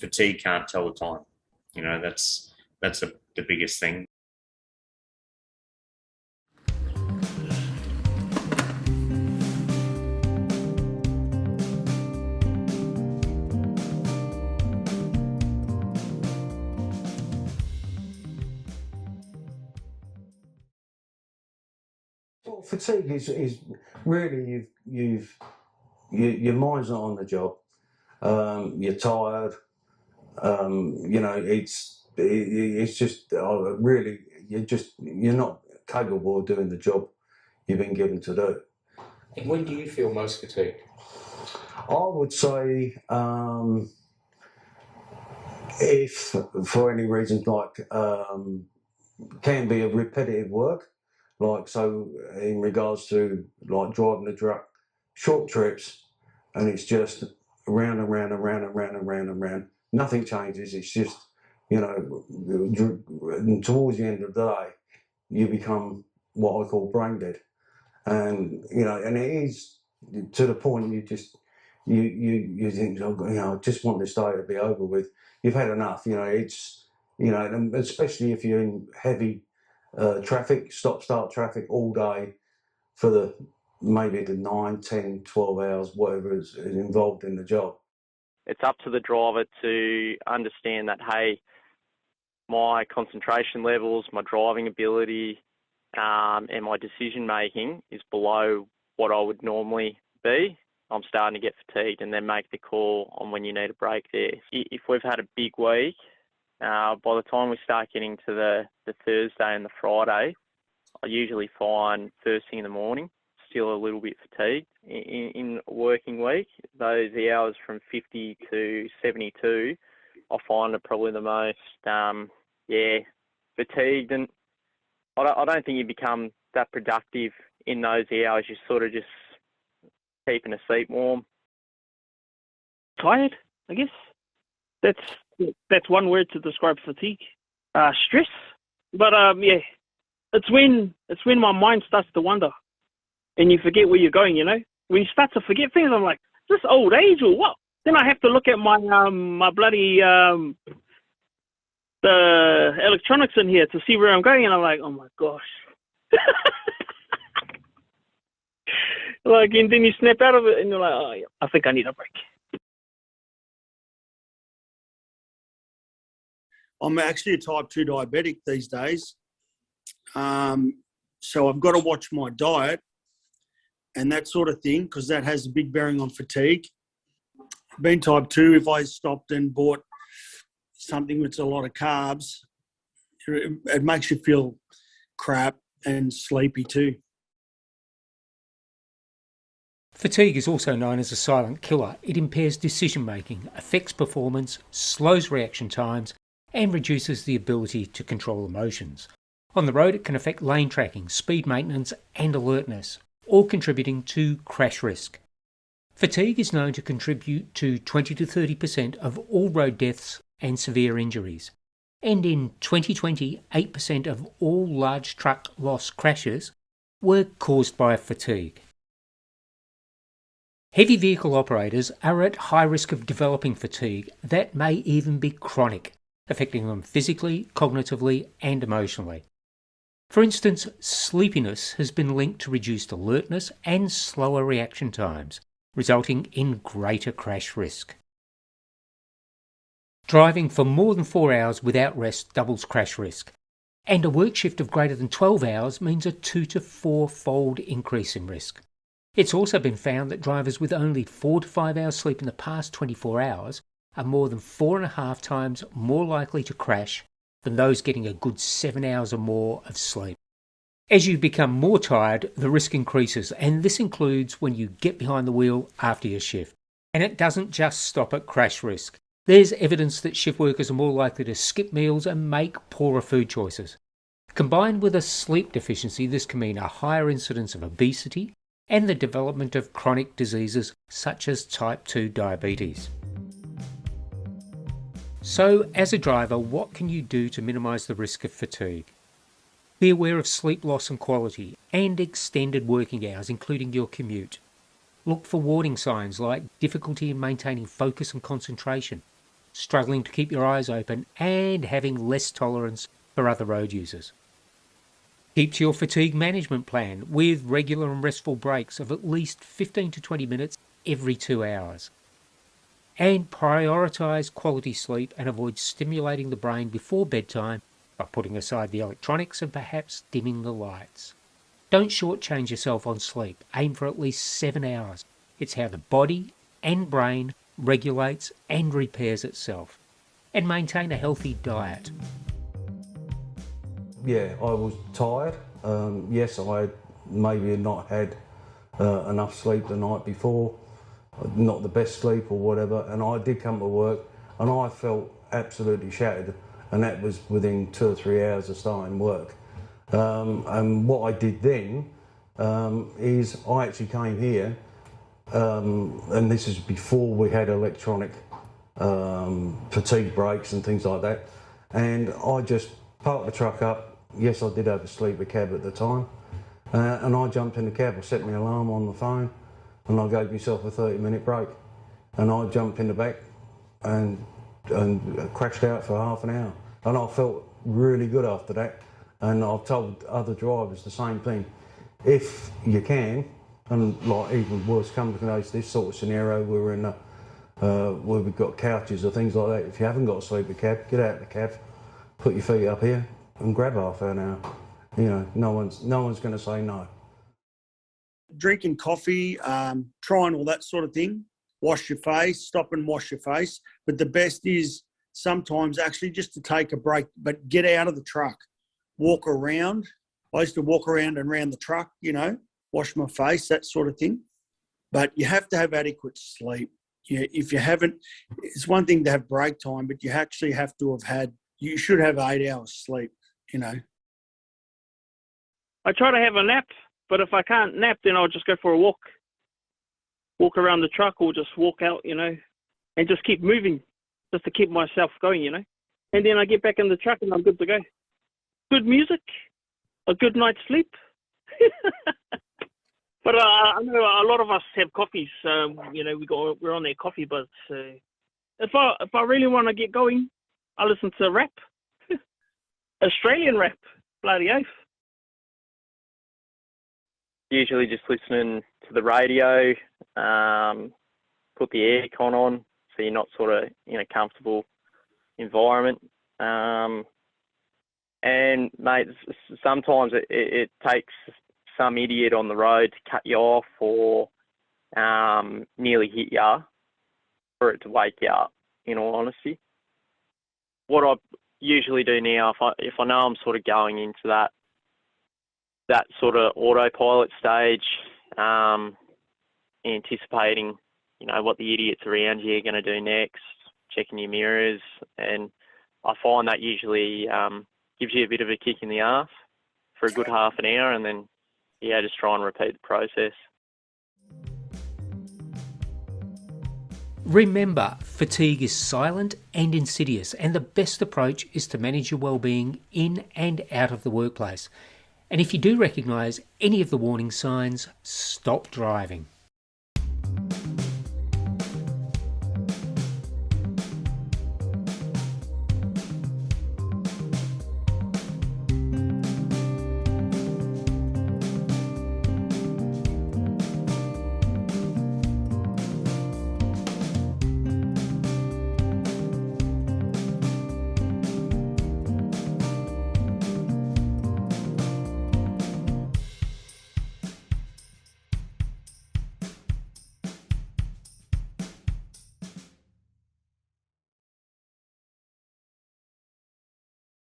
fatigue can't tell the time. You know, that's the biggest thing. Well, fatigue is really your mind's not on the job. You're tired. It's just really you're not capable of doing the job you've been given to do. And when do you feel most fatigued? I would say if for any reason can be a repetitive work, like so in regards to like driving the truck, short trips, and it's just round and round and round and round and round and round. Nothing changes. It's just and towards the end of the day, you become what I call brain dead, and and it is to the point you think, I just want this day to be over with. You've had enough. And especially if you're in heavy traffic, stop-start traffic all day for maybe the 9, 10, 12 hours, whatever is involved in the job. It's up to the driver to understand that, hey, my concentration levels, my driving ability, and my decision making is below what I would normally be. I'm starting to get fatigued, and then make the call on when you need a break there. If we've had a big week, by the time we start getting to the Thursday and the Friday, I usually find first thing in the morning, still a little bit fatigued. In a working week, those hours from 50 to 72, I find are probably the most, fatigued. And I don't think you become that productive in those hours. You're sort of just keeping a seat warm. Tired, I guess. That's one word to describe fatigue. Stress. But it's when my mind starts to wander, and you forget where you're going. When you start to forget things, I'm like, is this old age or what? Then I have to look at my my bloody the electronics in here to see where I'm going, and I'm like, oh my gosh. And then you snap out of it, and you're like, oh yeah, I think I need a break. I'm actually a type 2 diabetic these days. So I've got to watch my diet and that sort of thing, because that has a big bearing on fatigue. Being type 2, if I stopped and bought something with a lot of carbs, it makes you feel crap and sleepy too. Fatigue is also known as a silent killer. It impairs decision-making, affects performance, slows reaction times, and reduces the ability to control emotions. On the road, it can affect lane tracking, speed maintenance, and alertness, all contributing to crash risk. Fatigue is known to contribute to 20 to 30% of all road deaths and severe injuries. And in 2020, 8% of all large truck loss crashes were caused by fatigue. Heavy vehicle operators are at high risk of developing fatigue that may even be chronic, affecting them physically, cognitively, and emotionally. For instance, sleepiness has been linked to reduced alertness and slower reaction times, resulting in greater crash risk. Driving for more than 4 hours without rest doubles crash risk, and a work shift of greater than 12 hours means a 2 to 4-fold increase in risk. It's also been found that drivers with only 4 to 5 hours sleep in the past 24 hours are more than 4.5 times more likely to crash than those getting a good 7 hours or more of sleep. As you become more tired, the risk increases, and this includes when you get behind the wheel after your shift. And it doesn't just stop at crash risk. There's evidence that shift workers are more likely to skip meals and make poorer food choices. Combined with a sleep deficiency, this can mean a higher incidence of obesity and the development of chronic diseases such as type 2 diabetes. So, as a driver, what can you do to minimise the risk of fatigue? Be aware of sleep loss and quality and extended working hours, including your commute. Look for warning signs like difficulty in maintaining focus and concentration, struggling to keep your eyes open, and having less tolerance for other road users. Keep to your fatigue management plan with regular and restful breaks of at least 15 to 20 minutes every 2 hours. And prioritise quality sleep and avoid stimulating the brain before bedtime by putting aside the electronics and perhaps dimming the lights. Don't shortchange yourself on sleep. Aim for at least 7 hours. It's how the body and brain regulates and repairs itself. And maintain a healthy diet. Yeah, I was tired. Yes, I maybe had not had enough sleep the night before, not the best sleep or whatever, and I did come to work and I felt absolutely shattered, and that was within 2 or 3 hours of starting work. And what I did then is I actually came here, and this is before we had electronic fatigue breaks and things like that, and I just parked the truck up. Yes, I did have a sleeper cab at the time, and I jumped in the cab. I set my alarm on the phone, and I gave myself a 30-minute break, and I jumped in the back and crashed out for half an hour, and I felt really good after that. And I've told other drivers the same thing. If you can, and like even worse comes to this sort of scenario, we're in where we've got couches or things like that. If you haven't got a sleeper cab, get out of the cab, put your feet up here, and grab half an hour. You know, no one's going to say no. Drinking coffee, trying all that sort of thing. Wash your face, stop and wash your face. But the best is sometimes actually just to take a break, but get out of the truck. Walk around. I used to walk around and around the truck, you know, wash my face, that sort of thing. But you have to have adequate sleep. If you haven't, it's one thing to have break time, but you actually have to you should have 8 hours sleep, you know. I try to have a nap, but if I can't nap, then I'll just go for a walk. Walk around the truck or just walk out, you know, and just keep moving, just to keep myself going, you know. And then I get back in the truck and I'm good to go. Good music, a good night's sleep. But I know a lot of us have coffees. You know, we're on their coffee, but if I really want to get going, I listen to rap, Australian rap, bloody oath. Usually just listening to the radio, put the aircon on so you're not sort of in a comfortable environment. And mate, sometimes it takes some idiot on the road to cut you off or nearly hit you for it to wake you up, in all honesty. What I usually do now, if I know I'm sort of going into that sort of autopilot stage, anticipating, you know, what the idiots around you are going to do next, checking your mirrors, and I find that usually gives you a bit of a kick in the arse for a good half an hour, and then, yeah, just try and repeat the process. Remember, fatigue is silent and insidious, and the best approach is to manage your well-being in and out of the workplace. And if you do recognise any of the warning signs, stop driving.